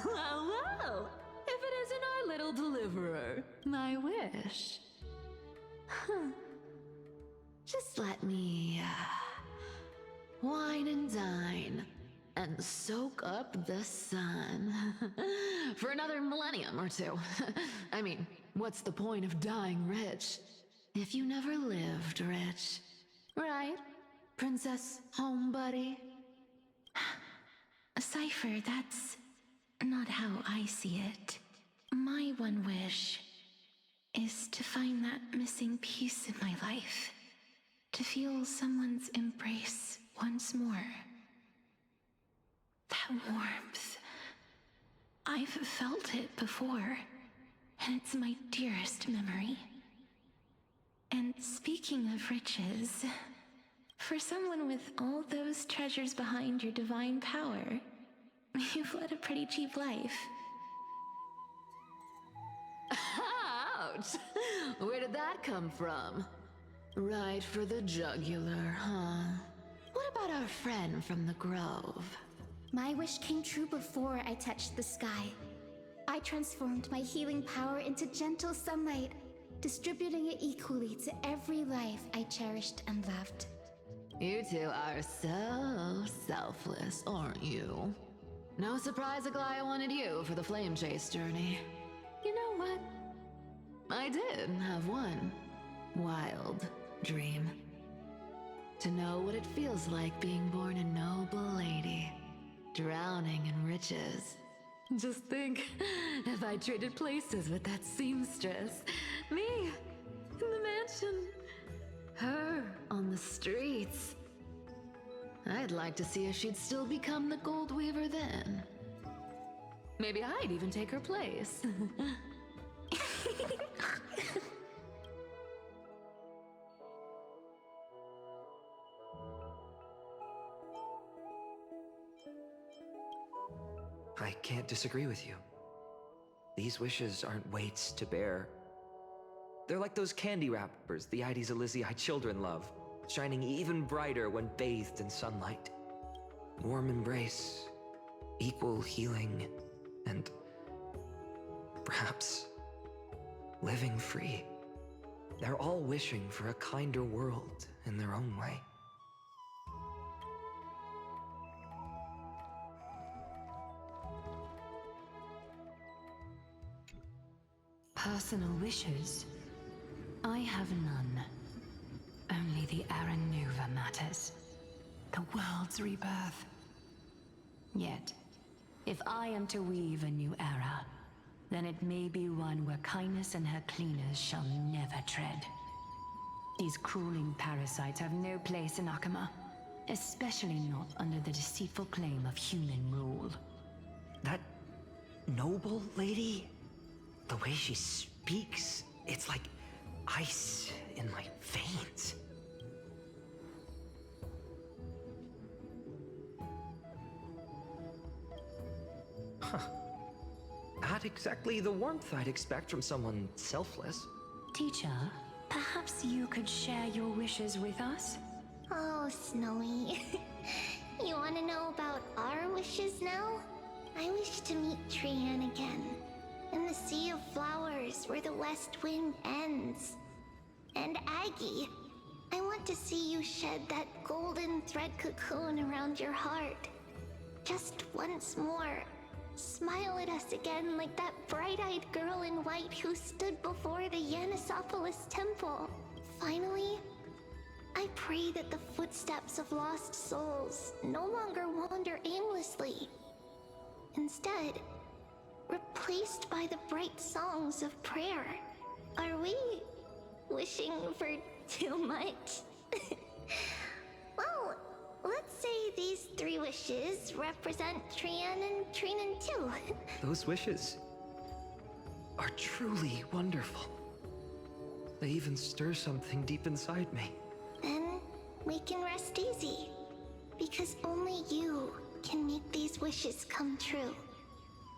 Well, well, if it isn't our little deliverer, my wish. Huh. Just let me wine and dine and soak up the sun for another millennium or two. I mean, what's the point of dying rich if you never lived rich? Right, Princess Homebuddy? Cypher, that's not how I see it. My one wish is to find that missing piece in my life. To feel someone's embrace once more. That warmth. I've felt it before, and it's my dearest memory. And speaking of riches, for someone with all those treasures behind your divine power, you've led a pretty cheap life. Ouch! Where did that come from? Right for the jugular, huh? What about our friend from the Grove? My wish came true before I touched the sky. I transformed my healing power into gentle sunlight, distributing it equally to every life I cherished and loved. You two are so selfless, aren't you? No surprise Aglaia wanted you for the flame chase journey. You know what? I did have one wild dream. To know what it feels like being born a noble lady, drowning in riches. Just think, if I traded places with that seamstress, me in the mansion, her on the streets. I'd like to see if she'd still become the gold weaver then. Maybe I'd even take her place. I can't disagree with you. These wishes aren't weights to bear. They're like those candy wrappers the Ides Elysiae children love, shining even brighter when bathed in sunlight. Warm embrace, equal healing, and perhaps living free. They're all wishing for a kinder world in their own way. Personal wishes? I have none. Only the Aranova matters. The world's rebirth. Yet, if I am to weave a new era, then it may be one where kindness and her cleaners shall never tread. These crawling parasites have no place in Akama, especially not under the deceitful claim of human rule. That noble lady? The way she speaks, it's like ice in my veins. Huh. Not exactly the warmth I'd expect from someone selfless. Teacher, perhaps you could share your wishes with us? Oh, Snowy. You want to know about our wishes now? I wish to meet Trian again. In the sea of flowers where the west wind ends. And Aggie, I want to see you shed that golden thread cocoon around your heart. Just once more. Smile at us again like that bright-eyed girl in white who stood before the Yanisopolis temple. Finally, I pray that the footsteps of lost souls no longer wander aimlessly. Instead, replaced by the bright songs of prayer. Are we wishing for too much? Well, let's say these 3 wishes represent Trian and Trinan too. Those wishes are truly wonderful. They even stir something deep inside me. Then we can rest easy, because only you can make these wishes come true.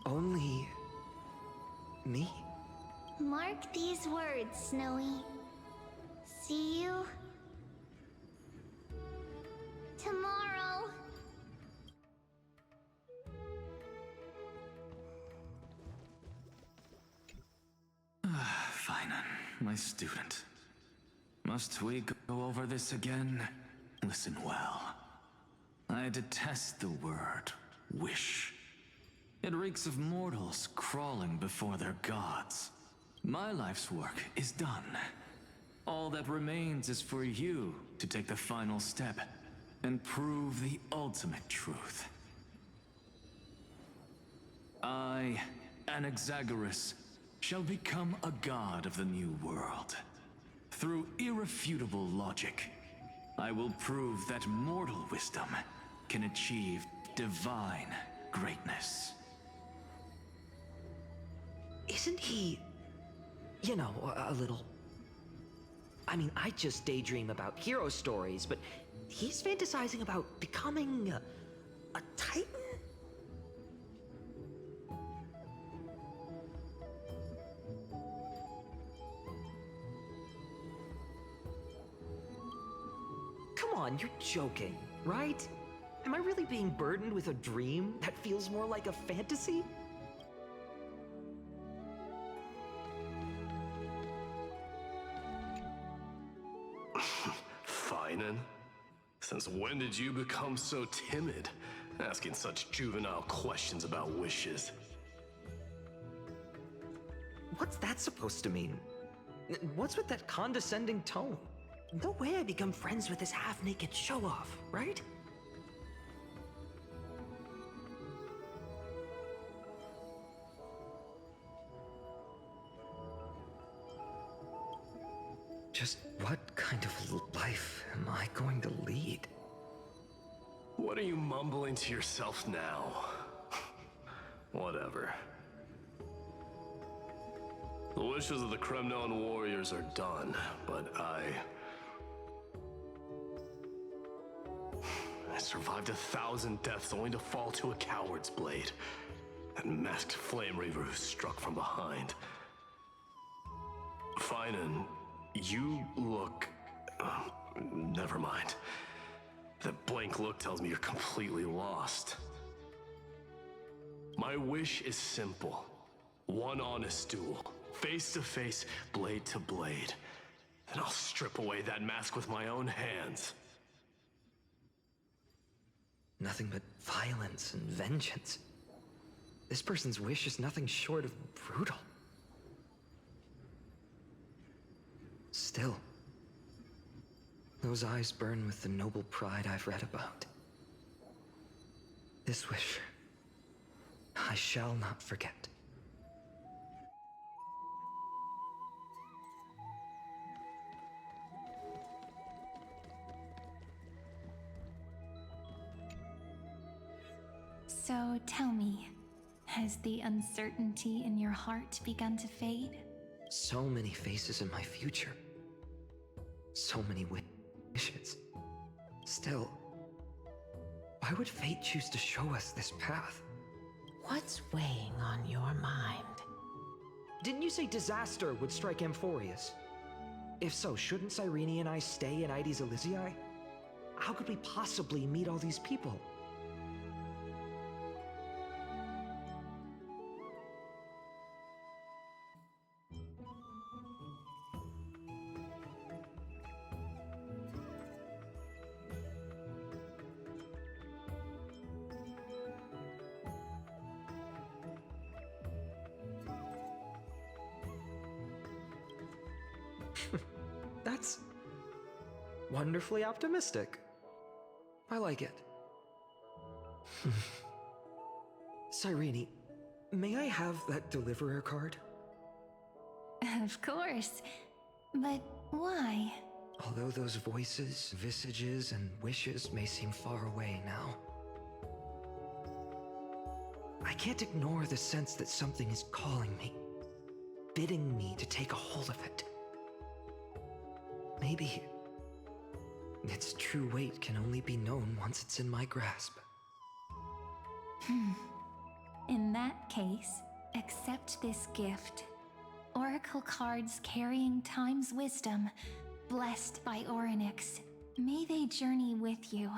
Only me? Mark these words, Snowy. See you tomorrow. my student. Must we go over this again? Listen well. I detest the word wish. It reeks of mortals crawling before their gods. My life's work is done. All that remains is for you to take the final step and prove the ultimate truth. I, Anaxagoras, shall become a god of the new world. Through irrefutable logic, I will prove that mortal wisdom can achieve divine greatness. Isn't he, you know, a little... I mean, I just daydream about hero stories, but he's fantasizing about becoming a titan? Come on, you're joking, right? Am I really being burdened with a dream that feels more like a fantasy? Finan? Since when did you become so timid, asking such juvenile questions about wishes? What's that supposed to mean? What's with that condescending tone? No way I become friends with this half-naked show-off, right? Just what kind of life am I going to lead? What are you mumbling to yourself now? Whatever. The wishes of the Kremnon warriors are done, but I survived 1,000 deaths only to fall to a coward's blade. That masked flame reaver who struck from behind. Finan, you look... never mind. That blank look tells me you're completely lost. My wish is simple. One honest duel. Face to face, blade to blade. Then I'll strip away that mask with my own hands. Nothing but violence and vengeance. This person's wish is nothing short of brutal. Still, those eyes burn with the noble pride I've read about. This wish, I shall not forget. So tell me, has the uncertainty in your heart begun to fade? So many faces in my future. So many wishes. Still, why would fate choose to show us this path? What's weighing on your mind? Didn't you say disaster would strike Amphoreus? If so, shouldn't Cyrene and I stay in Ides Elysiae? How could we possibly meet all these people? That's wonderfully optimistic. I like it. Cyrene, may I have that deliverer card? Of course. But why? Although those voices, visages, and wishes may seem far away now, I can't ignore the sense that something is calling me, bidding me to take a hold of it. Maybe its true weight can only be known once it's in my grasp. In that case, accept this gift. Oracle cards carrying time's wisdom, blessed by Orynyx. May they journey with you,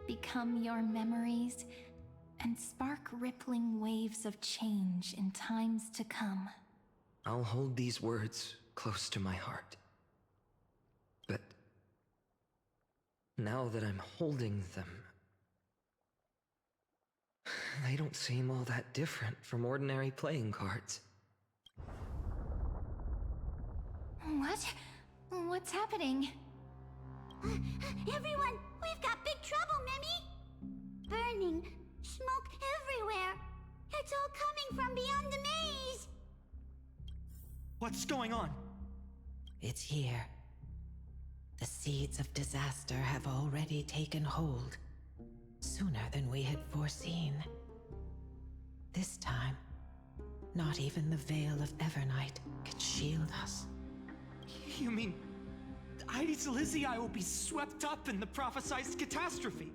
become your memories, and spark rippling waves of change in times to come. I'll hold these words close to my heart. But now that I'm holding them, they don't seem all that different from ordinary playing cards. What? What's happening? Everyone, we've got big trouble, Mimi! Burning, smoke everywhere. It's all coming from beyond the maze. What's going on? It's here. The seeds of disaster have already taken hold, sooner than we had foreseen. This time, not even the Veil of Evernight can shield us. You mean Aides Elysiae will be swept up in the prophesized catastrophe?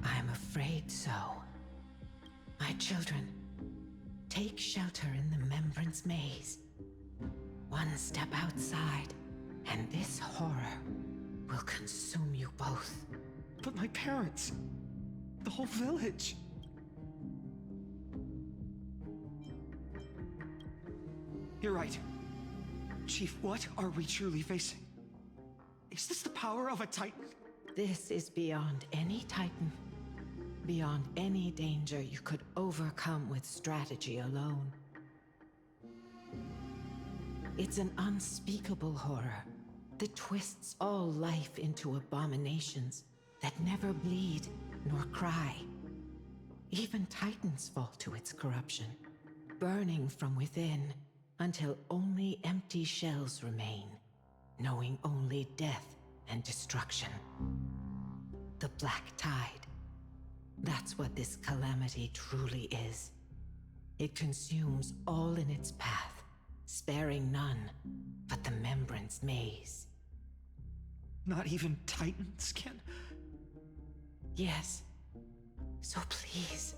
I'm afraid so. My children, take shelter in the Membrance Maze. One step outside, and this horror will consume you both. But my parents, the whole village. You're right. Chief, what are we truly facing? Is this the power of a Titan? This is beyond any Titan. Beyond any danger you could overcome with strategy alone. It's an unspeakable horror that twists all life into abominations that never bleed nor cry. Even Titans fall to its corruption, burning from within until only empty shells remain, knowing only death and destruction. The Black Tide. That's what this calamity truly is. It consumes all in its path, sparing none but the Membrance Maze. Not even Titans can... Yes. So please,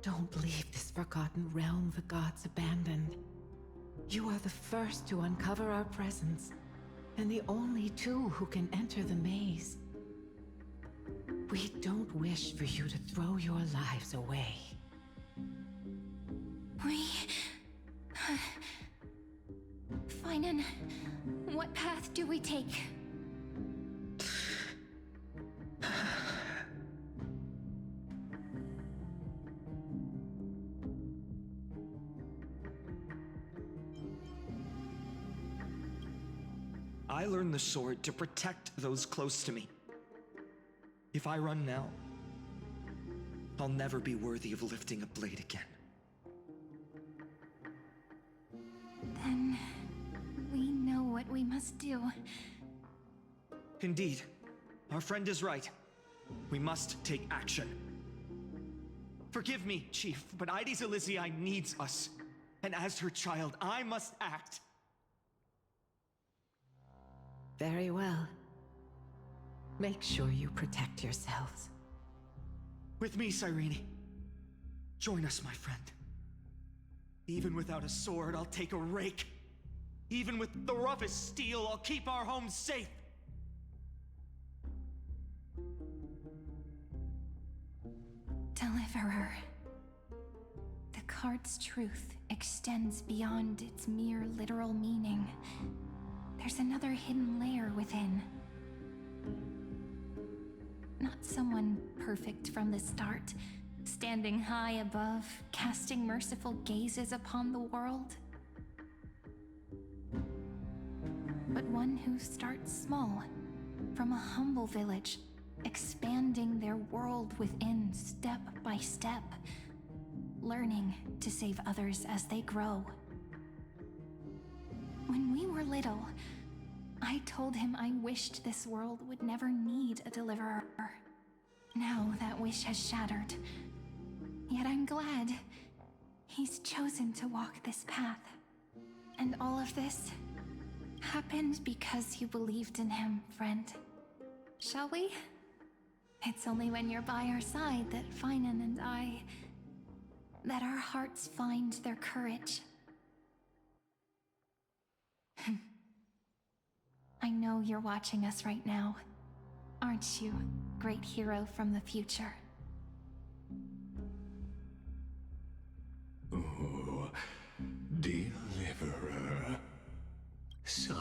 don't leave this forgotten realm the gods abandoned. You are the first to uncover our presence, and the only two who can enter the maze. We don't wish for you to throw your lives away. Finan, what path do we take? I learned the sword to protect those close to me. If I run now, I'll never be worthy of lifting a blade again. Then we know what we must do. Indeed, our friend is right. We must take action. Forgive me, Chief, but Aides Elysiae needs us. And as her child, I must act. Very well. Make sure you protect yourselves. With me, Cyrene. Join us, my friend. Even without a sword, I'll take a rake. Even with the roughest steel, I'll keep our home safe. Deliverer. The card's truth extends beyond its mere literal meaning. There's another hidden layer within. Not someone perfect from the start, standing high above, casting merciful gazes upon the world. But one who starts small, from a humble village, expanding their world within step by step, learning to save others as they grow. When we were little, I told him I wished this world would never need a deliverer. Now that wish has shattered. Yet I'm glad he's chosen to walk this path. And all of this happened because you believed in him, friend. Shall we? It's only when you're by our side that Finan and that our hearts find their courage. I know you're watching us right now. Aren't you, great hero from the future? Oh, deliverer. So,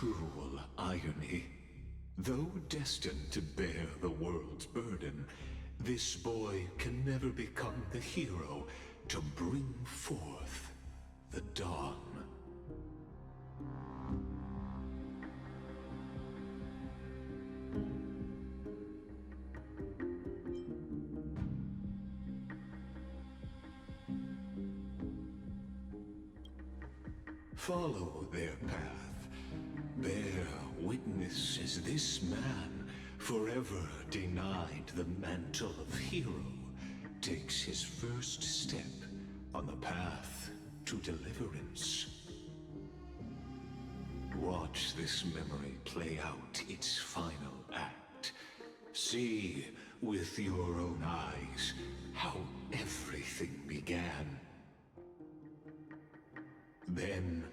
cruel irony. Though destined to bear the world's burden, this boy can never become the hero to bring forth the dawn. Follow their path. Bear witness as this man, forever denied the mantle of hero, takes his first step on the path to deliverance. Watch this memory play out its final act. See with your own eyes how everything began. Then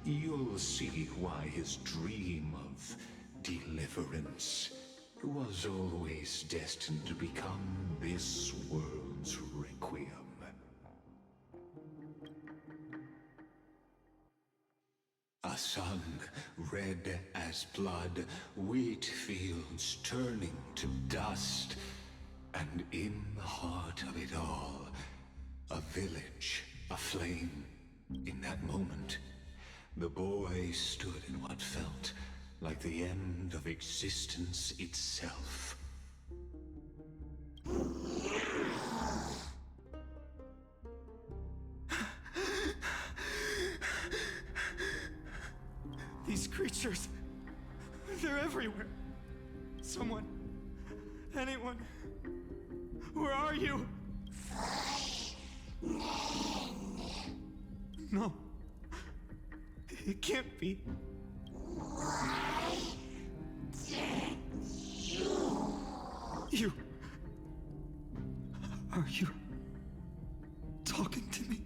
you'll see why his dream of deliverance was always destined to become this world's requiem. A sun red as blood, wheat fields turning to dust, and in the heart of it all, a village aflame. In that moment, the boy stood in what felt like the end of existence itself. These creatures, they're everywhere. Someone, anyone, where are you? No. It can't be. You... Are you... talking to me?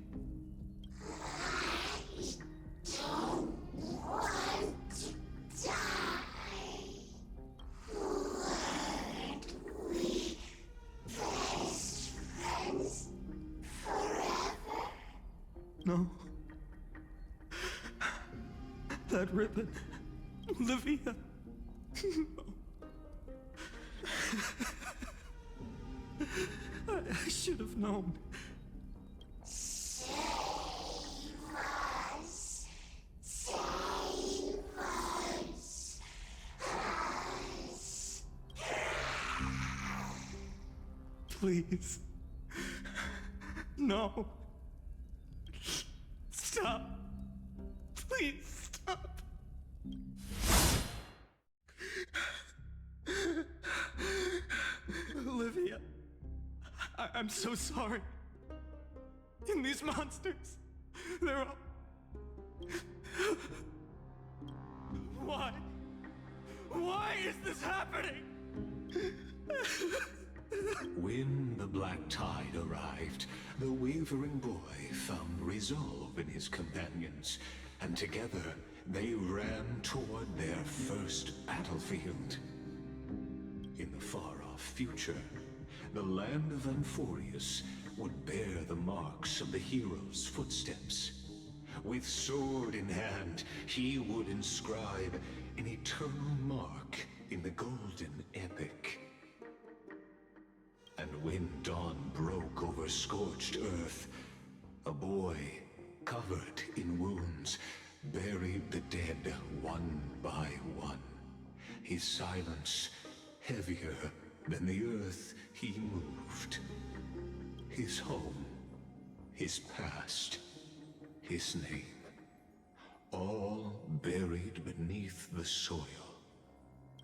No. That ribbon. Olivia. I should have known. Save us. Save us. Please. No. Stop. Please stop. Olivia, I'm so sorry. And these monsters, they're all... Why? Why is this happening? When the black tide arrived, the wavering boy found resolve in his companions, and together they ran toward their first battlefield. In the far-off future, the land of Amphoreus would bear the marks of the hero's footsteps. With sword in hand, he would inscribe an eternal mark in the golden epic. And when dawn broke over scorched earth, a boy, covered in wounds, buried the dead one by one. His silence heavier than the earth he moved. His home, his past, his name, all buried beneath the soil.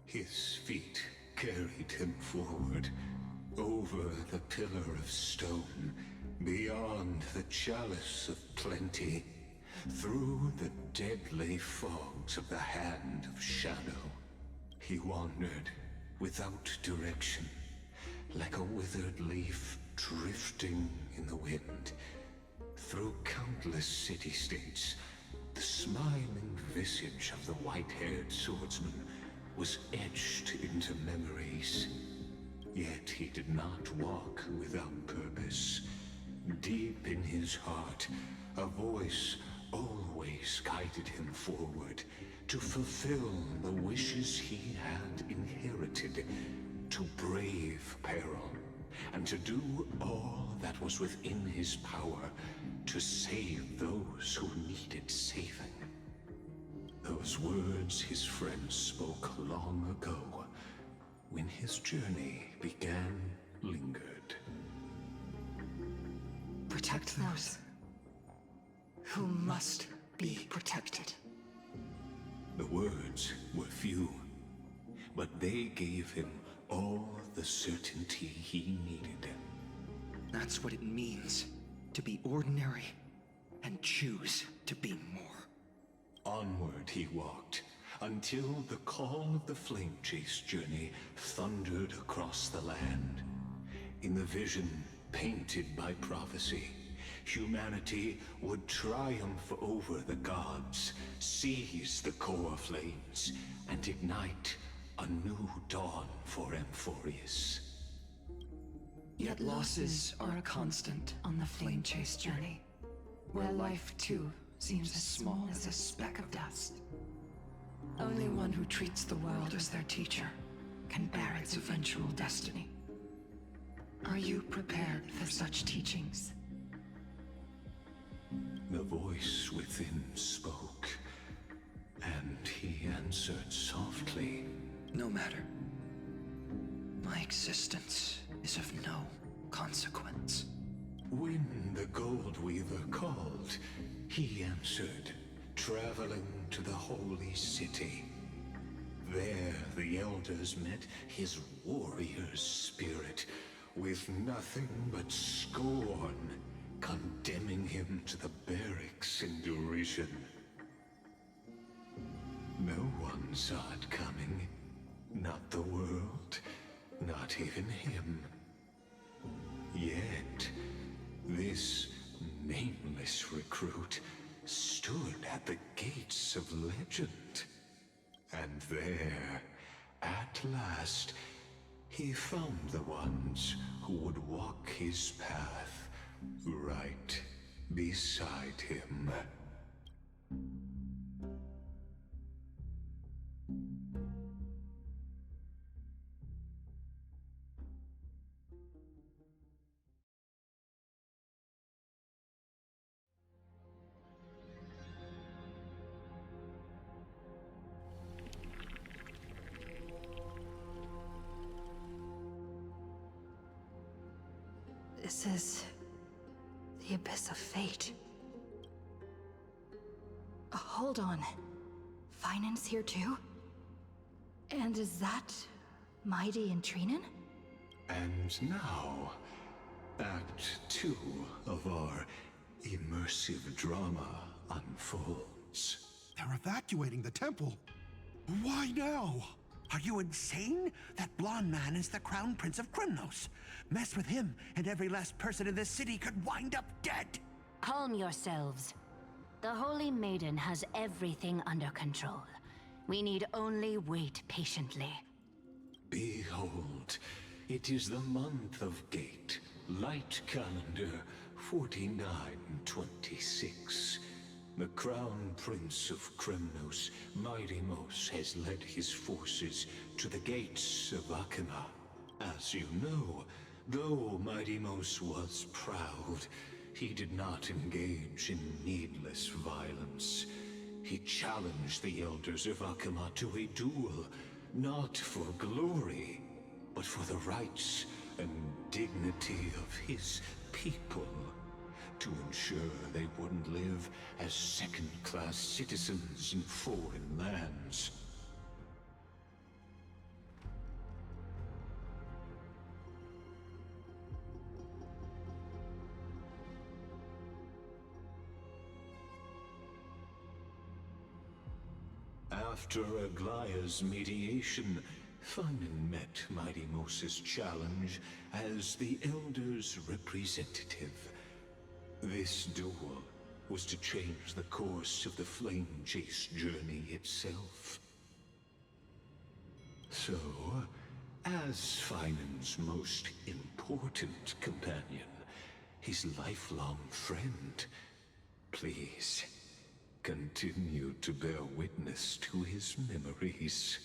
His feet carried him forward, over the pillar of stone, beyond the chalice of plenty, through the deadly fogs of the hand of shadow. He wandered without direction, like a withered leaf drifting in the wind. Through countless city-states, the smiling visage of the white-haired swordsman was etched into memories. Yet he did not walk without purpose. Deep in his heart, a voice always guided him forward, to fulfill the wishes he had inherited, to brave peril, and to do all that was within his power to save those who needed saving. Those words his friend spoke long ago, when his journey began, lingered. Protect those who must be protected. The words were few, but they gave him all the certainty he needed. That's what it means to be ordinary and choose to be more. Onward he walked, until the call of the Flame Chase journey thundered across the land. In the vision painted by prophecy, humanity would triumph over the gods, seize the core flames, and ignite a new dawn for Amphoreus. Yet losses are a constant on the Flame Chase journey, where life too seems as small as a speck of dust. Only one who treats the world as their teacher can bear its eventual destiny. Are you prepared for such teachings? The voice within spoke, and he answered softly. No matter. My existence is of no consequence. When the Gold Weaver called, he answered, traveling to the holy city. There the elders met his warrior's spirit, with nothing but scorn, condemning him to the barracks in derision. No one saw it coming. Not the world, not even him. Yet, this nameless recruit stood at the gates of legend. And there, at last, he found the ones who would walk his path right beside him. This is the abyss of fate. Hold on. Finance here too? And is that Mighty and Trinen? And now, Act 2 of our immersive drama unfolds. They're evacuating the temple. Why now? Are you insane? That blonde man is the Crown Prince of Krymnos. Mess with him, and every last person in this city could wind up dead. Calm yourselves. The Holy Maiden has everything under control. We need only wait patiently. Behold, it is the month of Gate, Light Calendar 4926. The Crown Prince of Krymnos, Midimos, has led his forces to the gates of Akima. As you know, though Midimos was proud, he did not engage in needless violence. He challenged the elders of Akima to a duel, not for glory, but for the rights and dignity of his people, to ensure they wouldn't live as second-class citizens in foreign lands. After Aglaya's mediation, Finan met Midimos' challenge as the Elder's representative. This duel was to change the course of the Flame Chase journey itself. So, as Finan's most important companion, his lifelong friend, please, continue to bear witness to his memories.